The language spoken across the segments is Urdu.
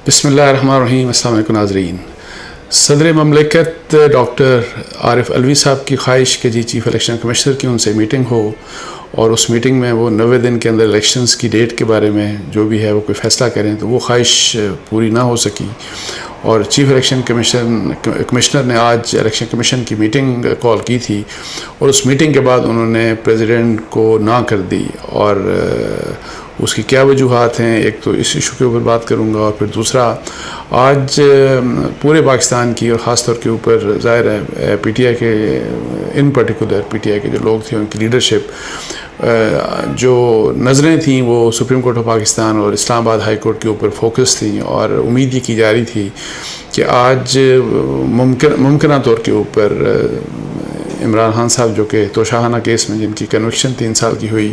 بسم اللہ الرحمن الرحیم۔ السلام علیکم ناظرین۔ صدر مملکت ڈاکٹر عارف علوی صاحب کی خواہش کہ چیف الیکشن کمشنر کی ان سے میٹنگ ہو اور اس میٹنگ میں وہ 90 دن کے اندر الیکشنز کی ڈیٹ کے بارے میں جو بھی ہے وہ کوئی فیصلہ کریں، تو وہ خواہش پوری نہ ہو سکی اور چیف الیکشن کمشنر نے آج الیکشن کمیشن کی میٹنگ کال کی تھی اور اس میٹنگ کے بعد انہوں نے پریزیڈنٹ کو نہ کر دی۔ اور اس کی کیا وجوہات ہیں، ایک تو اس ایشو کے اوپر بات کروں گا، اور پھر دوسرا آج پورے پاکستان کی اور خاص طور کے اوپر ظاہر ہے پی ٹی آئی کے in particular P T I کے جو لوگ تھے ان کی لیڈرشپ جو نظریں تھیں وہ سپریم کورٹ آف پاکستان اور اسلام آباد ہائی کورٹ کے اوپر فوکس تھیں، اور امید یہ کی جا رہی تھی کہ آج ممکنہ طور کے اوپر عمران خان صاحب جو کہ توشاہانہ کیس میں جن کی کنوکشن 3 سال کی ہوئی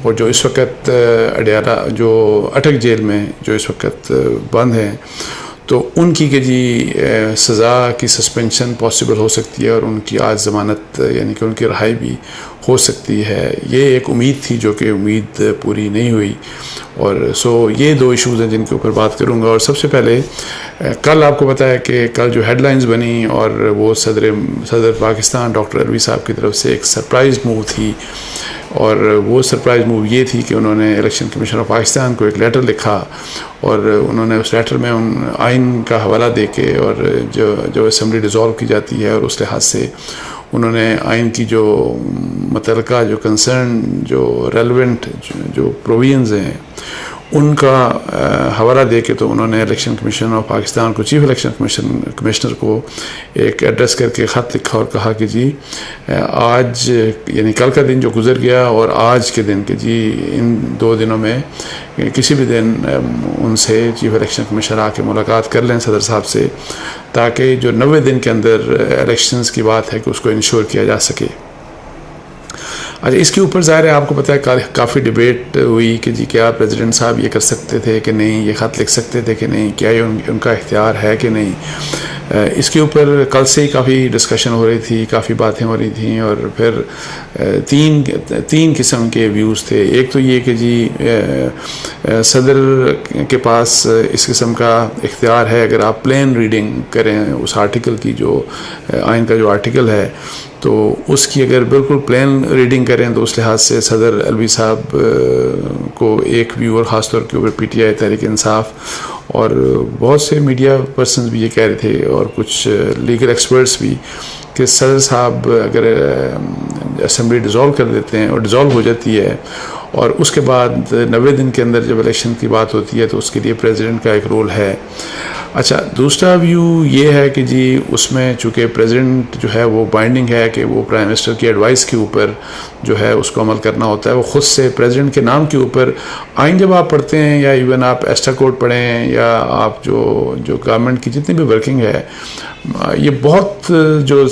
اور جو اس وقت اڈیالہ جو اٹک جیل میں جو اس وقت بند ہیں، تو ان کی کہ سزا کی سسپینشن پاسبل ہو سکتی ہے اور ان کی آج ضمانت یعنی کہ ان کی رہائی بھی ہو سکتی ہے۔ یہ ایک امید تھی جو کہ امید پوری نہیں ہوئی، اور یہ 2 ایشوز ہیں جن کے اوپر بات کروں گا۔ اور سب سے پہلے کل آپ کو پتہ ہے کہ کل جو ہیڈ لائنز بنی اور وہ صدر پاکستان ڈاکٹر علوی صاحب کی طرف سے ایک سرپرائز موو تھی، اور وہ سرپرائز موو یہ تھی کہ انہوں نے الیکشن کمیشن آف پاکستان کو ایک لیٹر لکھا اور انہوں نے اس لیٹر میں ان آئین کا حوالہ دے کے اور جو اسمبلی ڈیزالو کی جاتی ہے اور اس لحاظ سے انہوں نے آئین کی جو متعلقہ جو کنسرن جو ریلیونٹ جو پروویژنز ہیں ان کا حوالہ دے کے تو انہوں نے الیکشن کمیشن آف پاکستان کو چیف الیکشن کمشنر کو ایک ایڈریس کر کے خط لکھا اور کہا کہ آج یعنی کل کا دن جو گزر گیا اور آج کے دن کہ ان 2 دنوں میں کسی بھی دن ان سے چیف الیکشن کمشنر آ کے ملاقات کر لیں صدر صاحب سے، تاکہ جو 90 دن کے اندر الیکشنز کی بات ہے کہ اس کو انشور کیا جا سکے۔ اچھا، اس کے اوپر ظاہر ہے آپ کو پتہ ہے کافی ڈیبیٹ ہوئی کہ کیا پریزیڈنٹ صاحب یہ کر سکتے تھے کہ نہیں، یہ خط لکھ سکتے تھے کہ نہیں، کیا یہ ان کا اختیار ہے کہ نہیں۔ اس کے اوپر کل سے ہی کافی ڈسکشن ہو رہی تھی، کافی باتیں ہو رہی تھیں، اور پھر تین قسم کے ویوز تھے۔ ایک تو یہ کہ صدر کے پاس اس قسم کا اختیار ہے، اگر آپ پلین ریڈنگ کریں اس آرٹیکل کی جو آئین کا جو آرٹیکل ہے تو اس کی اگر بالکل پلین ریڈنگ کریں تو اس لحاظ سے صدر علوی صاحب کو ایک ویو، اور خاص طور کے اوپر P T I Tehreek Insaf اور بہت سے میڈیا پرسنز بھی یہ کہہ رہے تھے اور کچھ لیگل ایکسپرٹس بھی کہ صدر صاحب اگر اسمبلی ڈیزالو کر دیتے ہیں اور ڈیزالو ہو جاتی ہے اور اس کے بعد 90 دن کے اندر جب الیکشن کی بات ہوتی ہے تو اس کے لیے پریزیڈنٹ کا ایک رول ہے۔ اچھا، دوسرا ویو یہ ہے کہ اس میں چونکہ پریزیڈنٹ جو ہے وہ بائنڈنگ ہے کہ وہ پرائم منسٹر کی ایڈوائس کے اوپر جو ہے اس کو عمل کرنا ہوتا ہے، وہ خود سے پریزیڈنٹ کے نام کے اوپر آئین جب آپ پڑھتے ہیں یا ایون آپ ایسٹا کوڈ پڑھیں یا آپ جو گورنمنٹ کی جتنی بھی ورکنگ ہے، یہ بہت جو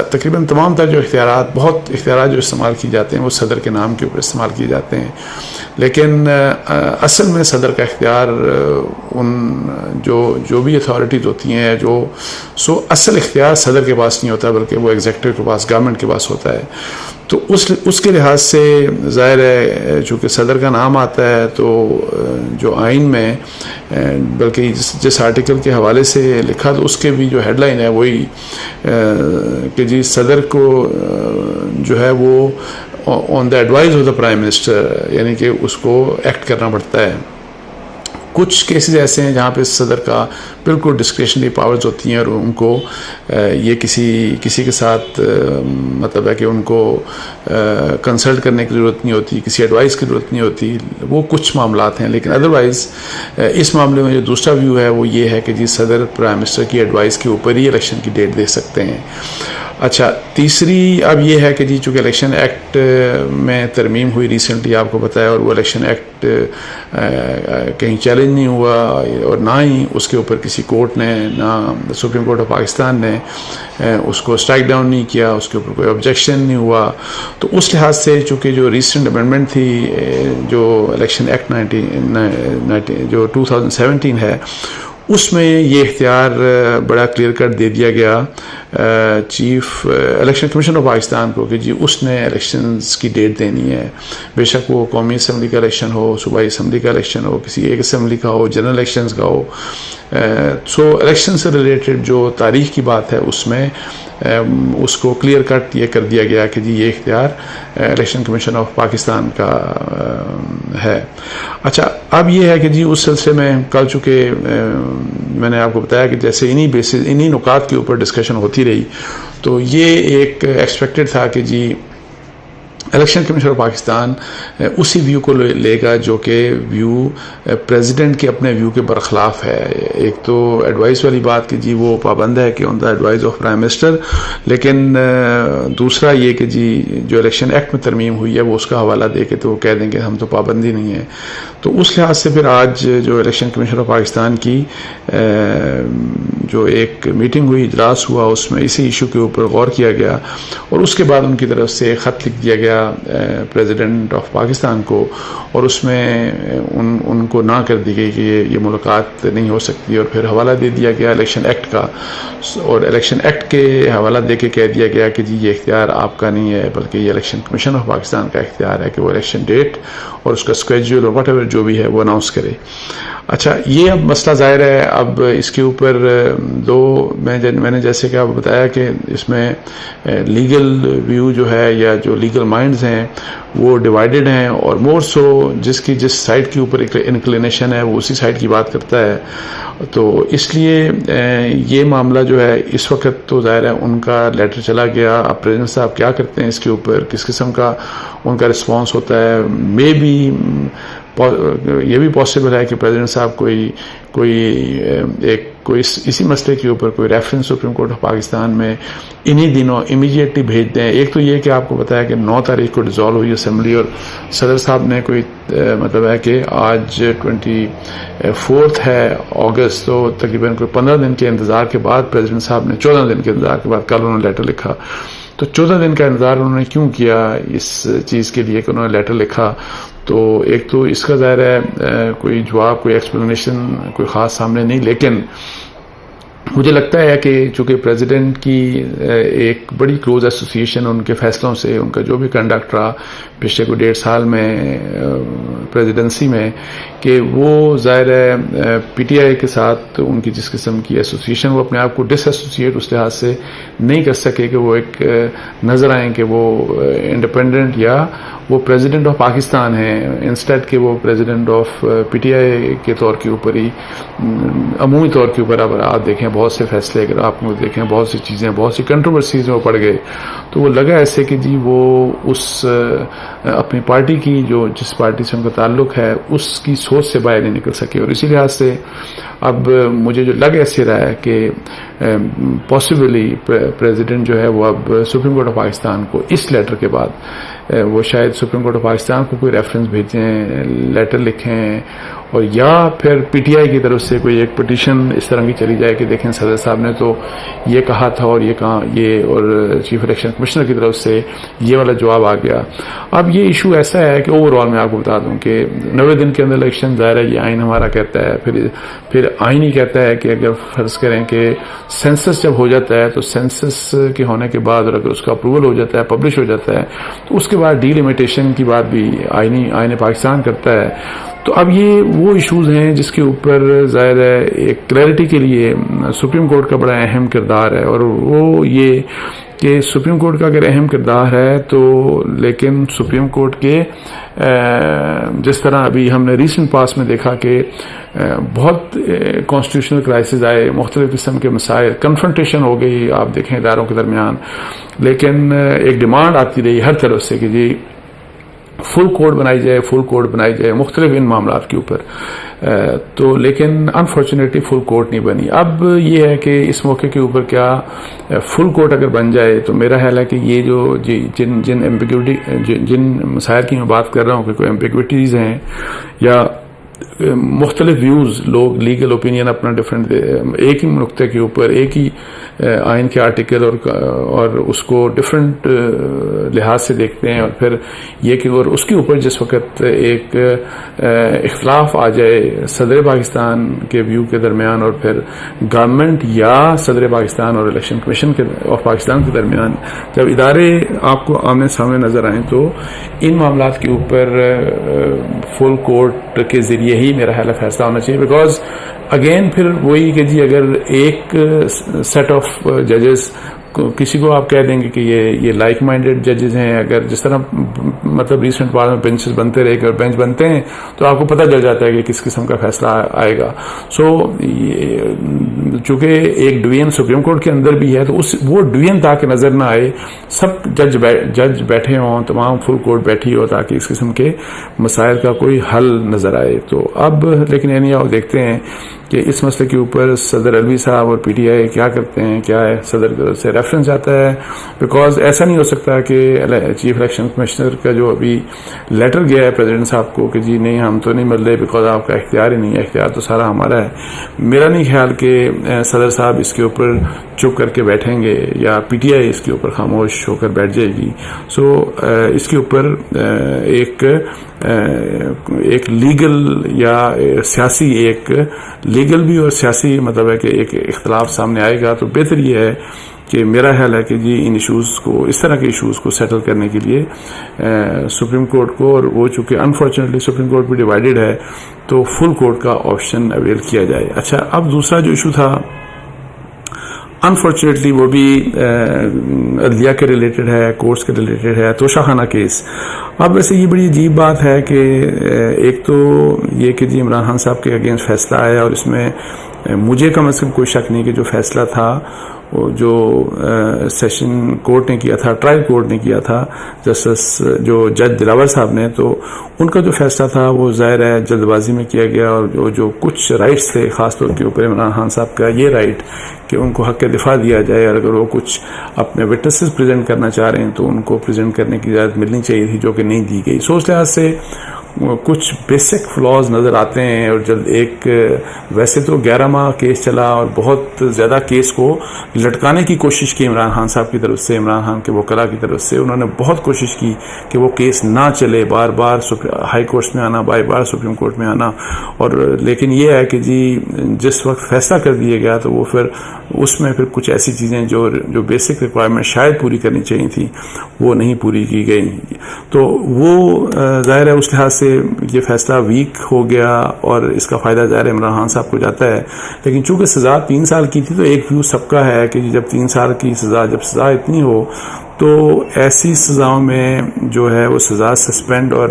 تقریباً تمام تر جو اختیارات جو استعمال کی جاتے ہیں وہ صدر کے نام کے اوپر استعمال کیے جاتے ہیں، لیکن اصل میں صدر کا اختیار ان جو بھی اتھارٹیز ہوتی ہیں اصل اختیار صدر کے پاس نہیں ہوتا بلکہ وہ ایگزیکٹو کے پاس، گورنمنٹ کے پاس ہوتا ہے۔ تو اس کے لحاظ سے ظاہر ہے چونکہ صدر کا نام آتا ہے تو جو آئین میں بلکہ جس آرٹیکل کے حوالے سے لکھا تو اس کے بھی جو ہیڈ لائن ہے وہی کہ صدر کو جو ہے وہ on the advice of the prime minister یعنی کہ اس کو ایکٹ کرنا پڑتا ہے۔ کچھ کیسز ایسے ہیں جہاں پہ صدر کا بالکل ڈسکریشنری پاورز ہوتی ہیں اور ان کو یہ کسی کے ساتھ مطلب ہے کہ ان کو کنسلٹ کرنے کی ضرورت نہیں ہوتی، کسی ایڈوائس کی ضرورت نہیں ہوتی، وہ کچھ معاملات ہیں۔ لیکن ادروائز اس معاملے میں جو دوسرا ویو ہے وہ یہ ہے کہ صدر پرائم منسٹر کی ایڈوائس کے اوپر ہی الیکشن کی ڈیٹ دے سکتے ہیں۔ اچھا، تیسری اب یہ ہے کہ چونکہ الیکشن ایکٹ میں ترمیم ہوئی ریسنٹلی آپ کو پتہ ہے، اور وہ الیکشن ایکٹ کہیں چیلنج نہیں ہوا اور نہ ہی اس کے اوپر کسی کورٹ نے، نہ سپریم کورٹ آف پاکستان نے اس کو اسٹرائک ڈاؤن نہیں کیا، اس کے اوپر کوئی آبجیکشن نہیں ہوا، تو اس لحاظ سے چونکہ جو ریسنٹ امینڈمنٹ تھی جو الیکشن ایکٹ جو 2017 ہے اس میں یہ اختیار بڑا کلیئر کٹ دے دیا گیا chief election commission of Pakistan کو کہ جی اس نے الیکشنز کی ڈیٹ دینی ہے، بے شک وہ قومی اسمبلی کا الیکشن ہو، صوبائی اسمبلی کا الیکشن ہو، کسی ایک اسمبلی کا ہو، جنرل الیکشنز کا ہو. سو الیکشن سے ریلیٹڈ جو تاریخ کی بات ہے اس میں اس کو کلیئر کٹ یہ کر دیا گیا کہ جی یہ اختیار الیکشن کمیشن آف پاکستان کا ہے. اچھا، اب یہ ہے کہ جی اس سلسلے میں کل چونکہ میں نے آپ کو بتایا کہ جیسے انہی نکات کے اوپر ڈسکشن ہوتی رہی، تو یہ ایک ایکسپیکٹڈ تھا کہ جی الیکشن کمیشن آف پاکستان اسی ویو کو لے گا جو کہ ویو پریزیڈنٹ کے اپنے ویو کے برخلاف ہے. ایک تو ایڈوائس والی بات کہ جی وہ پابند ہے کہ آن the advice of prime minister, لیکن دوسرا یہ کہ جی جو الیکشن ایکٹ میں ترمیم ہوئی ہے وہ اس کا حوالہ دے کے تو وہ کہہ دیں کہ ہم تو پابندی نہیں ہے. تو اس لحاظ سے پھر آج جو الیکشن کمیشن آف پاکستان کی جو ایک میٹنگ ہوئی، اجلاس ہوا، اس میں اسی ایشو کے اوپر غور کیا گیا اور اس کے بعد ان کی طرف سے خط لکھ دیا گیا پریزیڈنٹ آف پاکستان کو، اور اس میں ان کو نہ کر دی گئی کہ یہ ملاقات نہیں ہو سکتی، اور پھر حوالہ دے دیا گیا الیکشن ایکٹ کا، اور الیکشن ایکٹ کے حوالہ دے کے کہہ دیا گیا کہ جی یہ اختیار آپ کا نہیں ہے بلکہ یہ الیکشن کمیشن آف پاکستان کا اختیار ہے کہ وہ الیکشن ڈیٹ اور اس کا اسکیجول اور واٹ ایور جو بھی ہے وہ اناؤنس کرے. اچھا، یہ اب مسئلہ ظاہر ہے اب اس کے اوپر میں نے جیسے کہ آپ بتایا کہ اس میں لیگل ویو جو ہے یا جو لیگل مائنڈز ہیں وہ ڈیوائیڈڈ ہیں، اور مور سو جس سائڈ کے اوپر انکلینیشن ہے وہ اسی سائڈ کی بات کرتا ہے. تو اس لیے یہ معاملہ جو ہے اس وقت تو ظاہر ہے ان کا لیٹر چلا گیا. اب پریزیڈنٹ صاحب کیا کرتے ہیں اس کے اوپر، کس قسم کا ان کا رسپانس ہوتا ہے. مے بی یہ بھی پاسبل ہے کہ پریزیڈنٹ صاحب کوئی اسی مسئلے کے اوپر کوئی reference supreme court of Pakistan میں انہی دنوں امیڈیٹلی بھیج دیں. ایک تو یہ کہ آپ کو بتایا کہ 9 تاریخ کو ڈیزالو ہوئی اسمبلی، اور صدر صاحب نے کوئی مطلب ہے کہ آج 24 ہے اگست، تو تقریباً کوئی 15 دن کے انتظار کے بعد پریزیڈنٹ صاحب نے 14 دن کے انتظار کے بعد کل انہوں نے لیٹر لکھا. تو 14 دن کا انتظار انہوں نے کیوں کیا اس چیز کے لیے کہ انہوں نے لیٹر لکھا؟ تو ایک تو اس کا ظاہر ہے کوئی جواب، کوئی ایکسپلینیشن کوئی خاص سامنے نہیں، لیکن مجھے لگتا ہے کہ چونکہ پریزیڈنٹ کی ایک بڑی کلوز ایسوسیشن ان کے فیصلوں سے، ان کا جو بھی کنڈکٹ رہا پچھلے کوئی 1.5 سال میں پریزیڈنسی میں، کہ وہ ظاہر ہے پی ٹی آئی کے ساتھ ان کی جس قسم کی ایسوسیشن، وہ اپنے آپ کو ڈس ایسوسیٹ اس لحاظ سے نہیں کر سکے کہ وہ ایک نظر آئیں کہ وہ انڈیپینڈنٹ یا وہ پریزیڈنٹ آف پاکستان ہیں، انسٹیڈ کہ وہ president of P T I کے طور کے اوپر ہی عمومی طور کے اوپر آپ دیکھیں بہت سے فیصلے، اگر آپ دیکھیں بہت سی چیزیں، بہت سی کنٹروورسیز میں پڑ گئے، تو وہ لگا ایسے کہ جی وہ اس اپنی پارٹی کی جو جس پارٹی سے ان کا تعلق ہے اس کی سوچ سے باہر نہیں نکل سکے. اور اسی لحاظ سے اب مجھے جو لگ ایسے رہا ہے کہ پاسبلی پریزیڈنٹ جو ہے وہ اب سپریم کورٹ آف پاکستان کو اس لیٹر کے بعد وہ شاید سپریم کورٹ آف پاکستان کو کوئی ریفرنس بھیجیں، لیٹر لکھیں، اور یا پھر پی ٹی آئی کی طرف سے کوئی ایک پٹیشن اس طرح کی چلی جائے کہ دیکھیں صدر صاحب نے تو یہ کہا تھا اور یہ کہا، یہ اور چیف الیکشن کمشنر کی طرف سے یہ والا جواب آ گیا. اب یہ ایشو ایسا ہے کہ اوور آل میں آپ کو بتا دوں کہ 90 دن کے اندر الیکشن، ظاہر ہے یہ آئین ہمارا کہتا ہے، پھر آئین ہی کہتا ہے کہ اگر فرض کریں کہ سینسس جب ہو جاتا ہے تو سینسس کے ہونے کے بعد اور اگر اس کا اپروول ہو جاتا ہے، پبلش ہو جاتا ہے، تو اس کے بعد ڈی لمیٹیشن کی بات بھی آئین پاکستان کرتا ہے. تو اب یہ وہ ایشوز ہیں جس کے اوپر ظاہر ہے ایک کلیئرٹی کے لیے سپریم کورٹ کا بڑا اہم کردار ہے، اور وہ یہ کہ سپریم کورٹ کا اگر اہم کردار ہے تو لیکن سپریم کورٹ کے جس طرح ابھی ہم نے ریسنٹ پاس میں دیکھا کہ بہت کانسٹیٹیوشنل کرائسز آئے، مختلف قسم کے مسائل، کنفرنٹیشن ہو گئی آپ دیکھیں اداروں کے درمیان، لیکن ایک ڈیمانڈ آتی رہی ہر طرف سے کہ جی فل کوڈ بنائی جائے مختلف ان معاملات کے اوپر. تو لیکن انفارچونیٹلی فل کوڈ نہیں بنی. اب یہ ہے کہ اس موقع کے اوپر کیا فل کوڈ اگر بن جائے تو میرا خیال ہے کہ یہ جو جن مسائل کی میں بات کر رہا ہوں کہ کوئی ایمبیگوٹیز ہیں یا مختلف ویوز، لوگ لیگل اوپینین اپنا ڈفرینٹ، ایک ہی نقطے کے اوپر ایک ہی آئین کے آرٹیکل اور اس کو ڈفرینٹ لحاظ سے دیکھتے ہیں، اور پھر یہ کہ اور اس کے اوپر جس وقت ایک اختلاف آ جائے صدر پاکستان کے ویو کے درمیان اور پھر گورنمنٹ یا صدر پاکستان اور الیکشن کمیشن آف پاکستان کے درمیان، جب ادارے آپ کو آمنے سامنے نظر آئیں تو ان معاملات کے اوپر فل کورٹ کے ذریعے ہی میرا خیال فیصلہ ہونا چاہیے. بیکاز اگین پھر وہی کہ جی اگر ایک سیٹ آف ججز کسی کو آپ کہہ دیں گے کہ یہ لائک مائنڈیڈ ججز ہیں، اگر جس طرح مطلب ریسنٹ بعد میں بینچز بنتے رہے گا، بینچ بنتے ہیں تو آپ کو پتہ چل جاتا ہے کہ کس قسم کا فیصلہ آئے گا. سو چونکہ ایک ڈویژن سپریم کورٹ کے اندر بھی ہے تو وہ ڈویژن تاکہ نظر نہ آئے، سب جج بیٹھے ہوں، تمام فل کورٹ بیٹھی ہو تاکہ اس قسم کے مسائل کا کوئی حل نظر آئے. تو اب لیکن یعنی آپ دیکھتے ہیں کہ اس مسئلے کے اوپر صدر الوی صاحب اور پی ٹی آئی کیا کرتے ہیں، کیا ہے صدر کی طرف سے ریفرنس آتا ہے. بیکاز ایسا نہیں ہو سکتا کہ چیف الیکشن کمشنر کا جو ابھی لیٹر گیا ہے پریزیڈنٹ صاحب کو کہ جی نہیں ہم تو نہیں مل رہے بیکاز آپ کا اختیار ہی نہیں ہے، اختیار تو سارا ہمارا ہے. میرا نہیں خیال کہ صدر صاحب اس کے اوپر چپ کر کے بیٹھیں گے یا پی ٹی آئی اس کے اوپر خاموش ہو کر بیٹھ جائے گی. سو اس کے اوپر ایک لیگل یا سیاسی، ایک لیگل بھی اور سیاسی مطلب ہے کہ ایک اختلاف سامنے آئے گا. تو بہتر یہ ہے کہ میرا خیال ہے کہ جی ان ایشوز کو، اس طرح کے ایشوز کو سیٹل کرنے کے لیے سپریم کورٹ کو، اور وہ چونکہ انفارچونیٹلی سپریم کورٹ بھی ڈیوائیڈڈ ہے تو فل کورٹ کا آپشن اویل کیا جائے. اچھا، اب دوسرا جو ایشو تھا انفارچونیٹلی وہ بھی عدلیہ کے ریلیٹڈ ہے، کورٹس کے ریلیٹڈ ہے، توشہ خانہ کیس. اب ویسے یہ بڑی عجیب بات ہے کہ ایک تو یہ کہ جی عمران خان صاحب کے اگینسٹ فیصلہ آیا، اور اس میں مجھے کم از کم کوئی شک نہیں کہ جو فیصلہ تھا جو سیشن کورٹ نے کیا تھا، ٹرائل کورٹ نے کیا تھا، جسٹس جو جج دلاور صاحب نے، تو ان کا جو فیصلہ تھا وہ ظاہر ہے جلد بازی میں کیا گیا. اور جو کچھ رائٹس تھے خاص طور کے اوپر عمران خان صاحب کا یہ رائٹ کہ ان کو حق دفاع دیا جائے، اور اگر وہ کچھ اپنے وٹنسز پریزنٹ کرنا چاہ رہے ہیں تو ان کو پریزنٹ کرنے کی اجازت ملنی چاہیے تھی، جو کہ نہیں دی گئی. سو اس لحاظ سے کچھ بیسک فلاز نظر آتے ہیں. اور جلد ایک ویسے تو 11 ماہ کیس چلا اور بہت زیادہ کیس کو لٹکانے کی کوشش کی عمران خان صاحب کی طرف سے، عمران خان کے وکلاء کی طرف سے. انہوں نے بہت کوشش کی کہ وہ کیس نہ چلے، بار بار ہائی کورٹس میں آنا، بار سپریم کورٹ میں آنا. اور لیکن یہ ہے کہ جی جس وقت فیصلہ کر دیا گیا تو وہ پھر اس میں پھر کچھ ایسی چیزیں جو بیسک ریکوائرمنٹ شاید پوری کرنی چاہیے تھی وہ نہیں پوری کی گئی. تو وہ ظاہر ہے اس لحاظ سے یہ فیصلہ ویک ہو گیا، اور اس کا فائدہ ظاہر عمران خان صاحب کو جاتا ہے. لیکن چونکہ سزا 3 سال کی تھی تو ایک ویو سب کا ہے کہ جب 3 سال کی سزا، جب سزا اتنی ہو تو ایسی سزاؤں میں جو ہے وہ سزا سسپینڈ اور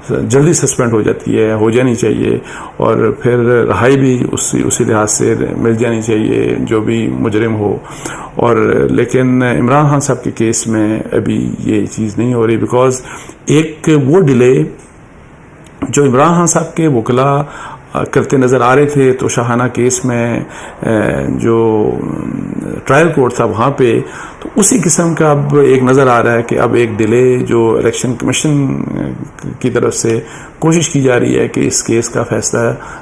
جلدی سسپینڈ ہو جاتی ہے، ہو جانی چاہیے، اور پھر رہائی بھی اسی لحاظ سے مل جانی چاہیے جو بھی مجرم ہو. اور لیکن عمران خان صاحب کے کیس میں ابھی یہ چیز نہیں ہو رہی، بیکاز ایک وہ ڈیلے جو عمران خان صاحب کے وکلاء کرتے نظر آ رہے تھے توشہ خانہ کیس میں، جو ٹرائل کورٹ تھا وہاں پہ، تو اسی قسم کا اب ایک نظر آ رہا ہے کہ اب ایک ڈیلے جو الیکشن کمیشن کی طرف سے کوشش کی جا رہی ہے کہ اس کیس کا فیصلہ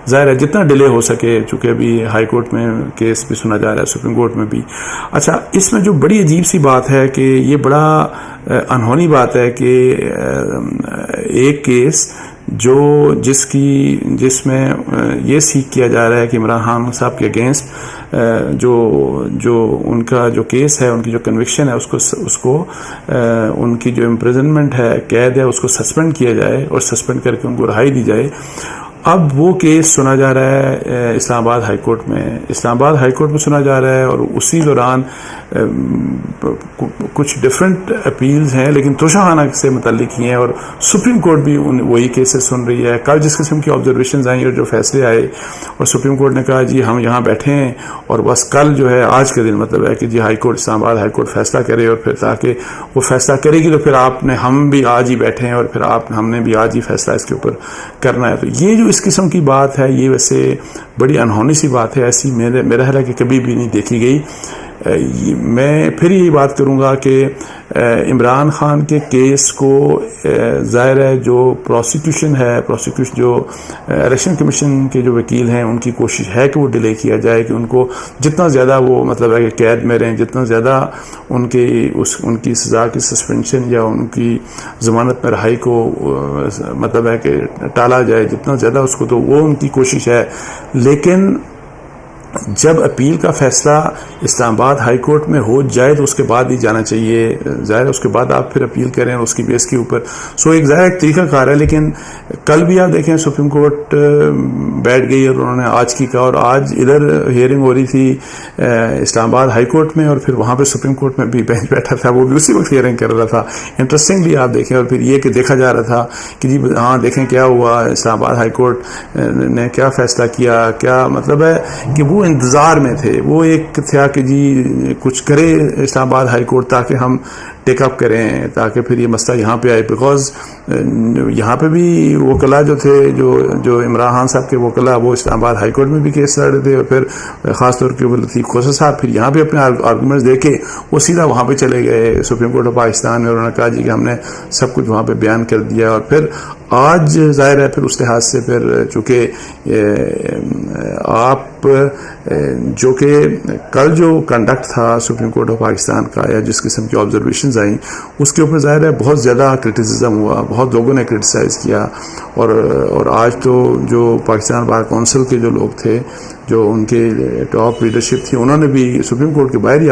ظاہر ہے جتنا ڈیلے ہو سکے، چونکہ ابھی ہائی کورٹ میں کیس بھی سنا جا رہا ہے، سپریم کورٹ میں بھی. اچھا، اس میں جو بڑی عجیب سی بات ہے کہ یہ بڑا انہونی بات ہے کہ ایک کیس جس میں یہ سیکھ کیا جا رہا ہے کہ عمران خان صاحب کے اگینسٹ جو ان کا جو کیس ہے، ان کی جو کنوکشن ہے، اس کو ان کی جو امپریزنمنٹ ہے، قید ہے، اس کو سسپینڈ کیا جائے اور سسپینڈ کر کے ان کو رہائی دی جائے. اب وہ کیس سنا جا رہا ہے اسلام آباد ہائی کورٹ میں سنا جا رہا ہے، اور اسی دوران کچھ ڈفرینٹ اپیلز ہیں لیکن توشہ خانہ سے متعلق ہی ہیں، اور سپریم کورٹ بھی وہی کیسز سن رہی ہے. کل جس قسم کی آبزرویشنز آئیں اور جو فیصلے آئے، اور سپریم کورٹ نے کہا جی ہم یہاں بیٹھے ہیں اور بس کل جو ہے آج کے دن مطلب ہے کہ جی ہائی کورٹ، اسلام آباد ہائی کورٹ فیصلہ کرے، اور پھر تاکہ وہ فیصلہ کرے گی تو پھر ہم بھی آج ہی بیٹھے ہیں، اور پھر ہم نے بھی آج ہی فیصلہ اس کے اوپر کرنا ہے. تو یہ جو اس قسم کی بات ہے، یہ ویسے بڑی انہونی سی بات ہے، ایسی میرا خیال ہے کہ کبھی بھی نہیں دیکھی گئی. میں پھر یہی بات کروں گا کہ عمران خان کے کیس کو ظاہر ہے جو پروسیکیوشن جو الیکشن کمیشن کے جو وکیل ہیں ان کی کوشش ہے کہ وہ ڈیلے کیا جائے، کہ ان کو جتنا زیادہ وہ مطلب ہے کہ قید میں رہیں، جتنا زیادہ ان کی سزا کی سسپینشن یا ان کی ضمانت میں رہائی کو مطلب ہے کہ ٹالا جائے جتنا زیادہ اس کو، تو وہ ان کی کوشش ہے. لیکن جب اپیل کا فیصلہ اسلام آباد ہائی کورٹ میں ہو جائے تو اس کے بعد ہی جانا چاہیے. ظاہر اس کے بعد آپ پھر اپیل کریں اس کی بیس کے اوپر. ایک ظاہر ایک طریقہ کار ہے. لیکن کل بھی آپ دیکھیں سپریم کورٹ بیٹھ گئی اور انہوں نے آج کی کہا، اور آج ادھر ہیئرنگ ہو رہی تھی اسلام آباد ہائی کورٹ میں، اور پھر وہاں پہ سپریم کورٹ میں بھی بینچ بیٹھا تھا، وہ بھی اسی وقت ہیئرنگ کر رہا تھا. انٹرسٹنگلی آپ دیکھیں، اور پھر یہ کہ دیکھا جا رہا تھا کہ جی ہاں دیکھیں کیا ہوا، اسلام آباد ہائی کورٹ نے کیا فیصلہ کیا، کیا مطلب ہے کہ وہ انتظار میں تھے. وہ ایک تھا کہ جی کچھ کرے اسلام آباد ہائی کورٹ تاکہ ہم ٹیک اپ کریں، تاکہ پھر یہ مسئلہ یہاں پہ آئے. بیکاز یہاں پہ بھی وکلاء جو تھے، جو عمران خان صاحب کے وکلاء، وہ اسلام آباد ہائی کورٹ میں بھی کیس لڑ رہے تھے، اور پھر خاص طور پہ لطیف کھوسہ صاحب پھر یہاں پہ اپنے آرگومنٹس دے کے وہ سیدھا وہاں پہ چلے گئے سپریم کورٹ آف پاکستان میں، اور انہوں نے کہا جی کہ ہم نے سب کچھ وہاں پہ بیان کر دیا. اور پھر آج ظاہر ہے پھر اس لحاظ سے پھر چونکہ آپ جو کہ کل جو کنڈکٹ تھا سپریم کورٹ آف پاکستان کا، یا جس قسم کی آبزرویشنز آئیں، اس کے اوپر ظاہر ہے بہت زیادہ کرٹیسزم ہوا، بہت لوگوں نے کرٹیسائز کیا. اور آج تو جو پاکستان بار کونسل کے جو لوگ تھے، جو ان کے ٹاپ لیڈرشپ تھی، انہوں نے بھی سپریم کورٹ کے باہر ہی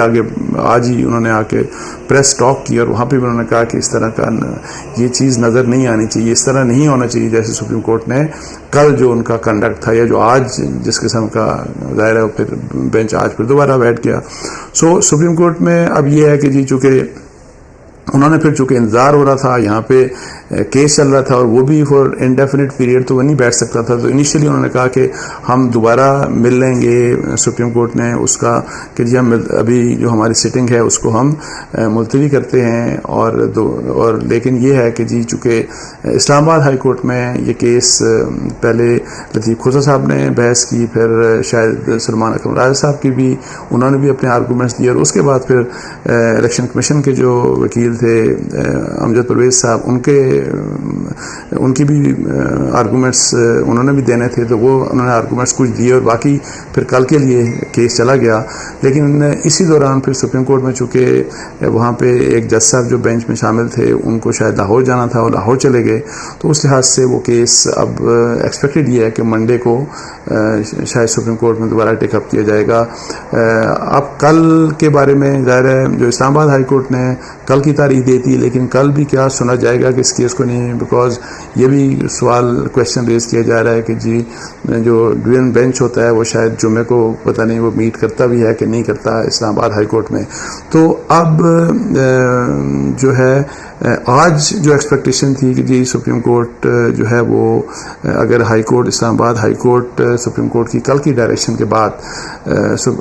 آج ہی انہوں نے آ کے پریس ٹاک کی، اور وہاں پہ بھی انہوں نے کہا کہ اس طرح کا یہ چیز نظر نہیں آنی چاہیے، اس طرح نہیں ہونا چاہیے جیسے سپریم کورٹ نے کل جو ان کا کنڈکٹ تھا، یا جو آج جس قسم کا ظاہر ہے پھر بینچ آج پھر دوبارہ بیٹھ گیا. سپریم کورٹ میں اب یہ ہے کہ جی چونکہ انہوں نے پھر چونکہ انتظار ہو رہا تھا، یہاں پہ کیس چل رہا تھا، اور وہ بھی فور انڈیفینٹ پیریڈ تو وہ نہیں بیٹھ سکتا تھا. تو انیشلی انہوں نے کہا کہ ہم دوبارہ مل لیں گے. سپریم کورٹ نے اس کا کہ جی ہم ابھی جو ہماری سٹنگ ہے اس کو ہم ملتوی کرتے ہیں. اور لیکن یہ ہے کہ جی چونکہ اسلام آباد ہائی کورٹ میں یہ کیس پہلے لطیف کھوسہ صاحب نے بحث کی، پھر شاید سلمان اکرم راجہ صاحب کی بھی انہوں نے بھی اپنے آرگومنٹس دیے، اور اس کے بعد پھر الیکشن کمیشن کے جو وکیل تھے امجد پرویز صاحب، ان کی بھی آرگومنٹس انہوں نے بھی دینے تھے، تو وہ انہوں نے آرگومنٹس کچھ دیے، اور باقی پھر کل کے لیے کیس چلا گیا. لیکن اسی دوران پھر سپریم کورٹ میں چونکہ وہاں پہ ایک جج صاحب جو بینچ میں شامل تھے، ان کو شاید لاہور جانا تھا، اور لاہور چلے گئے، تو اس لحاظ سے وہ کیس اب ایکسپیکٹڈ یہ ہے کہ منڈے کو شاید سپریم کورٹ میں دوبارہ ٹیک اپ کیا جائے گا. اب کل کے بارے میں ظاہر ہے جو اسلام آباد ہائی کورٹ نے کل کی تاریخ دی تھی، لیکن کل بھی کیا سنا جائے گا کہ اس کیس کو نہیں، بیکاز یہ بھی کویشچن ریز کیا جا رہا ہے کہ جی جو ڈویژن بینچ ہوتا ہے وہ شاید جمعے کو پتہ نہیں وہ میٹ کرتا بھی ہے کہ نہیں کرتا اسلام آباد ہائی کورٹ میں. تو اب جو ہے آج جو ایکسپیکٹیشن تھی کہ جی سپریم کورٹ جو ہے وہ اگر ہائی کورٹ اسلام آباد ہائی کورٹ سپریم کورٹ کی کل کی ڈائریکشن کے بعد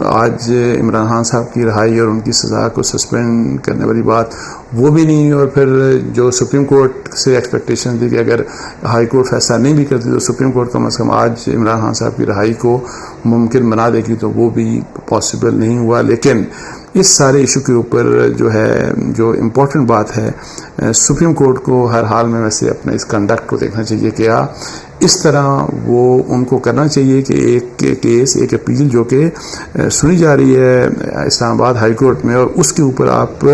آج عمران خان صاحب کی رہائی اور ان کی سزا کو سسپینڈ کرنے والی بات وہ بھی نہیں، اور پھر جو سپریم کورٹ سے ایکسپیکٹیشن تھی کہ اگر ہائی کورٹ فیصلہ نہیں بھی کرتی تو سپریم کورٹ کم از کم آج عمران خان صاحب کی رہائی کو ممکن بنا دے گی، تو وہ بھی پاسبل نہیں ہوا. لیکن اس سارے ایشو کے اوپر جو امپورٹنٹ بات ہے، سپریم کورٹ کو ہر حال میں ویسے اپنے اس کنڈکٹ کو دیکھنا چاہیے کہ اس طرح وہ ان کو کرنا چاہیے کہ ایک کیس ایک اپیل جو کہ سنی جا رہی ہے اسلام آباد ہائی کورٹ میں، اور اس کے اوپر آپ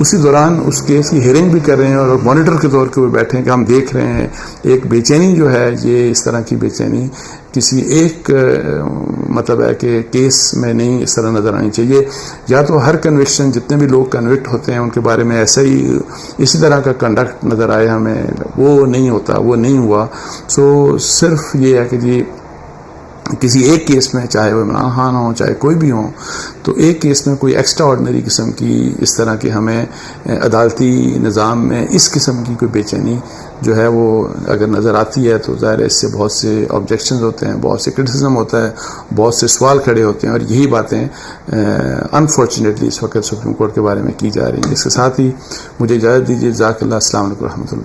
اسی دوران اس کیس کی ہیئرنگ بھی کر رہے ہیں، اور مانیٹر کے طور پہ بیٹھے ہیں کہ ہم دیکھ رہے ہیں. ایک بے چینی جو ہے، یہ اس طرح کی بے چینی کسی ایک مطلب ہے کہ کیس میں نہیں اس طرح نظر آنی چاہیے. یا تو ہر کنوکشن جتنے بھی لوگ کنوکٹ ہوتے ہیں ان کے بارے میں ایسا ہی اسی طرح کا کنڈکٹ نظر آئے ہمیں، وہ نہیں ہوتا، وہ نہیں ہوا. صرف یہ ہے کہ جی کسی ایک کیس میں، چاہے وہ عمران خان ہو چاہے کوئی بھی ہو، تو ایک کیس میں کوئی ایکسٹرا آرڈنری قسم کی اس طرح کی ہمیں عدالتی نظام میں اس قسم کی کوئی بے چینی جو ہے وہ اگر نظر آتی ہے، تو ظاہر ہے اس سے بہت سے آبجیکشنز ہوتے ہیں، بہت سے کرٹیسزم ہوتا ہے، بہت سے سوال کھڑے ہوتے ہیں، اور یہی باتیں انفارچونیٹلی اس وقت سپریم کورٹ کے بارے میں کی جا رہی ہیں. اس کے ساتھ ہی مجھے اجازت دیجیے. جزاک اللہ. السلام علیکم و رحمۃ اللہ.